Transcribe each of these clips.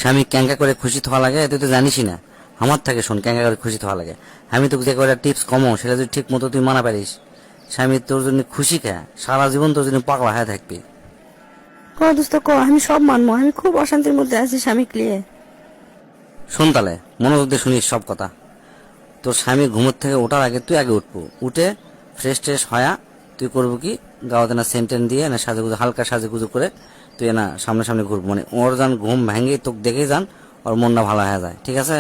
স্বামী ক্যাঙ্কা করে খুশি থাকা লাগে, তুই তো জানিসই না। আমার থাকে শোন, ক্যাঙ্কা করে খুশি থাকা লাগে। আমি তোকে যে কয়টা টিপস কমো সেটা যদি ঠিক মতো তুই মানা পারিস, স্বামী তোর জন্য খুশি খা, সারা জীবন তোর জন্য পাগলা হয়ে থাকবি। দোস্ত ক, আমি সব মানবো। আমি খুব অশান্তির মধ্যে আছি স্বামী ক্লিয়ে। শোন তাহলে মনোযোগ দিয়ে শুনিস সব কথা। তোর স্বামী ঘুমোর থেকে ওঠার আগে তুই আগে উঠবো, উঠে ফ্রেশ ট্রেশ হয়া তুই করবো কি, গাওয়াতে না সেন্টেন দিয়ে না সাজুগুজু হালকা সাজুগুজু করে তুই না সামনে সামনে ঘুরবো, মানে ওর যান ঘুম ভেঙে তোকে দেখেই যান ওর মনটা ভালো হয়ে যায়, ঠিক আছে?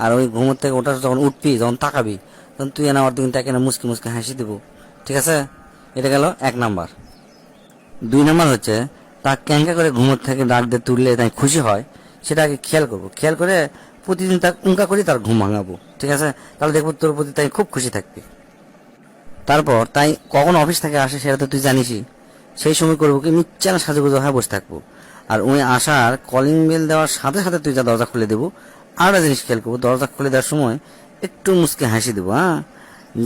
আর ওই ঘুমোর থেকে ওঠার যখন উঠবি, যখন তাকাবি, তখন তুই না ওর দিন তাকে না মুসকি মুসকি হাসি দিব, ঠিক আছে? এটা গেল 1 নাম্বার। 2 নাম্বার হচ্ছে তা ক্যাঙ্কা করে ঘুমোর থেকে ডাক দিয়ে তুললে তাই খুশি হয়, সেটা আগে খেয়াল করবো। খেয়াল করে প্রতিদিন তার উঙ্কা করি তার ঘুম ভাঙাবো, ঠিক আছে? তাহলে দেখবো তোর প্রতি তাই খুব খুশি থাকবি। তারপর তাই কখন অফিস থেকে আসে সেটা তো তুই জানিসই, সেই সময় করবো কি মিথ্যা না সাজুগুজু হয়ে বসে থাকবো। আর উনি আসার কলিং বেল দেওয়ার সাথে সাথে তুই যা দরজা খুলে দেবো। আর একটা জিনিস খেয়াল করবো, দরজা খুলে দেওয়ার সময় একটু মুসকে হাসি দেবো, হ্যাঁ?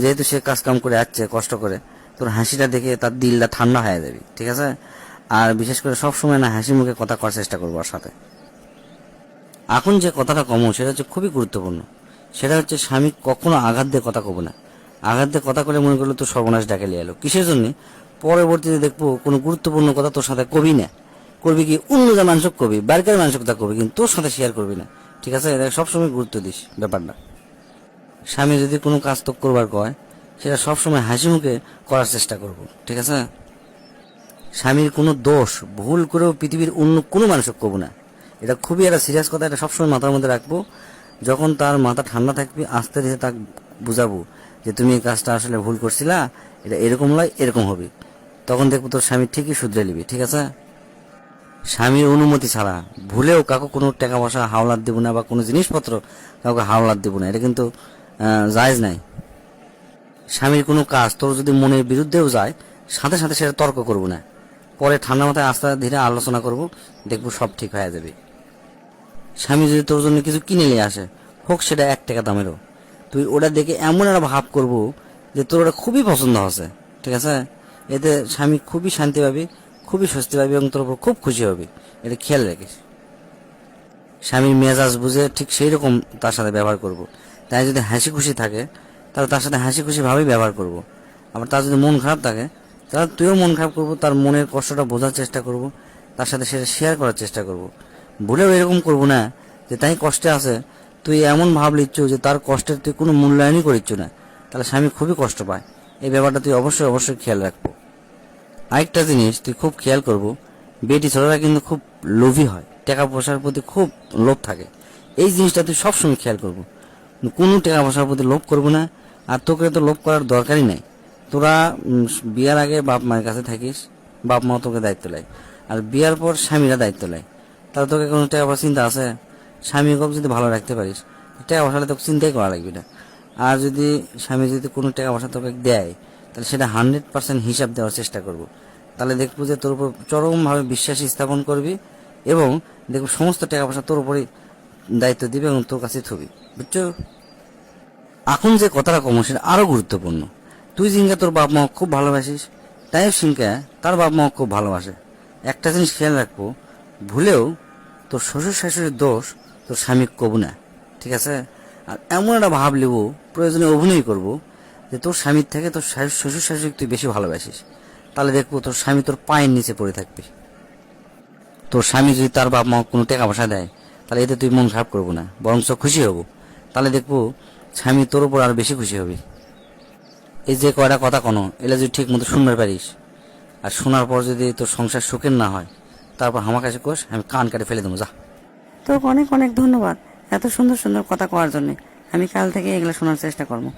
যেহেতু সে কাজ কাম করে আসছে কষ্ট করে, তোর হাসিটা দেখে তার দিলটা ঠান্ডা হয়ে যাবে, ঠিক আছে? আর বিশেষ করে সব সময় না হাসি মুখে কথা করার চেষ্টা করবো ওর সাথে। এখন যে কথাটা কমো সেটা হচ্ছে খুবই গুরুত্বপূর্ণ। সেটা হচ্ছে স্বামী কখনো আঘাত দিয়ে কথা কব না। আঘাত দিয়ে কথা করে মনে করলো তো সর্বনাশ ডাকে লিয়ে এলো, কিসের জন্য? পরবর্তীতে দেখবো কোনো গুরুত্বপূর্ণ কথা তোর সাথে কবি না, করবি কি অন্য যা মানুষ কবি, বাইরের মানুষ কথা কবি, কিন্তু তোর সাথে শেয়ার করবি না, ঠিক আছে? এটা সবসময় গুরুত্ব দিস ব্যাপারটা। স্বামী যদি কোনো কাজ তো করবার কয়, সেটা সবসময় হাসি মুখে করার চেষ্টা করব, ঠিক আছে? স্বামীর কোনো দোষ ভুল করেও পৃথিবীর অন্য কোনো মানুষকে কব না। এটা খুবই একটা সিরিয়াস কথা, এটা সবসময় মাথার মধ্যে রাখবো। যখন তার মাথা ঠান্ডা থাকবে, আস্তে ধীরে তাকে বুঝাবো যে তুমি এই কাজটা আসলে ভুল করছিলা, এটা এরকম নয় এরকম হবে, তখন দেখবো তোর স্বামী ঠিকই শুধরে নিবি, ঠিক আছে? স্বামীর অনুমতি ছাড়া ভুলেও কাউকে কোনো টাকা পয়সা হাওলাত দেবো না, বা কোনো জিনিসপত্র কাউকে হাওলাত দেবো না, এটা কিন্তু জায়েজ নাই। স্বামীর কোনো কাজ তোর যদি মনের বিরুদ্ধেও যায়, সাথে সাথে সেটা তর্ক করবো না, পরে ঠান্ডা মাথায় আস্তে ধীরে আলোচনা করব, দেখবো সব ঠিক হয়ে যাবে। স্বামী যদি তোর জন্য কিছু কিনে নিয়ে আসে, হোক সেটা 1 টাকা দামেরও, তুই ওটা দেখে এমন একটা ভাব করবো যে তোর ওটা খুবই পছন্দ হচ্ছে, ঠিক আছে? এতে স্বামী খুবই শান্তি পাবি, খুবই স্বস্তি পাবি এবং তোর উপর খুব খুশি হবে। এটা খেয়াল রাখিস। স্বামীর মেজাজ বুঝে ঠিক সেই রকম তার সাথে ব্যবহার করব। তাই যদি হাসি খুশি থাকে তাহলে তার সাথে হাসি খুশি ভাবেই ব্যবহার করব। আবার তার যদি মন খারাপ থাকে তাহলে তুইও মন খারাপ করবো, তার মনের কষ্টটা বোঝার চেষ্টা করব, তার সাথে সেটা শেয়ার করার চেষ্টা করব। ভুলেও এরকম করব না যে তাই কষ্টে আছে তুই এমন ভাব লিচ্ছ যে তার কষ্টের তুই কোনো মূল্যায়নই করিচ্ছ না, তাহলে স্বামী খুবই কষ্ট পায়। এই ব্যাপারটা তুই অবশ্যই অবশ্যই খেয়াল রাখবো। আরেকটা জিনিস তুই খুব খেয়াল করবো, বেটি ছেলেরা কিন্তু খুব লোভী হয়, টাকা পয়সার প্রতি খুব লোভ থাকে। এই জিনিসটা তুই সবসময় খেয়াল করবো, কোনো টাকা পয়সার প্রতি লোভ করবো না। আর তোকে তো লোভ করার দরকারই নাই। তোরা বিয়ার আগে বাপ মায়ের কাছে থাকিস, বাপ মা তোকে দায়িত্ব নেয়, আর বিয়ার পর স্বামীরা দায়িত্ব নেয়। তাহলে তোকে কোনো টাকা পয়সা চিন্তা আছে? স্বামী খুব যদি ভালো রাখতে পারিস, টাকা পয়সাটা তোকে চিন্তাই করা লাগবে না। আর যদি স্বামী যদি কোনো টাকা পয়সা তোকে দেয়, তাহলে সেটা 100% হিসাব দেওয়ার চেষ্টা করব। তাহলে দেখবো যে তোর উপর চরমভাবে বিশ্বাস স্থাপন করবি, এবং দেখবো সমস্ত টাকা পয়সা তোর উপরই দায়িত্ব দিবে এবং তোর কাছে থবি, বুঝছো? এখন যে কথাটা কম সেটা আরো গুরুত্বপূর্ণ। তুই জিঙ্কা তোর বাপ মা খুব ভালোবাসিস, তাই সিংকা তার বাপ মা খুব ভালোবাসে। একটা জিনিস খেয়াল রাখবো, ভুলেও তোর শ্বশুর শাশুড়ির দোষ তোর স্বামী কবু না, ঠিক আছে? আর এমন একটা ভাব লিব, প্রয়োজনে অভিনয় করব যে তোর স্বামীর থেকে তোর শ্বশুর শাশুড়ি তুই বেশি ভালোবাসিস। তাহলে দেখবো তোর স্বামী তোর পায়ের নিচে পড়ে থাকবে। তোর স্বামী যদি তার বাপ মা কোনো টাকা পয়সা দেয়, তাহলে এতে তুই মন খারাপ করবো না, বরং খুশি হব। তাহলে দেখবো স্বামী তোর উপর আরো বেশি খুশি হবে। এই যে কয়টা কথা কোনো এলা যদি ঠিক মতো শুনতে পারিস, আর শোনার পর যদি তোর সংসার সুখের না হয়, তারপর আমার কাছে কোষ, আমি কান কাটে ফেলে দেবো, যা। তোকে অনেক অনেক ধন্যবাদ এত সুন্দর সুন্দর কথা কওয়ার জন্য। আমি কাল থেকে এগুলো শোনার চেষ্টা করবো।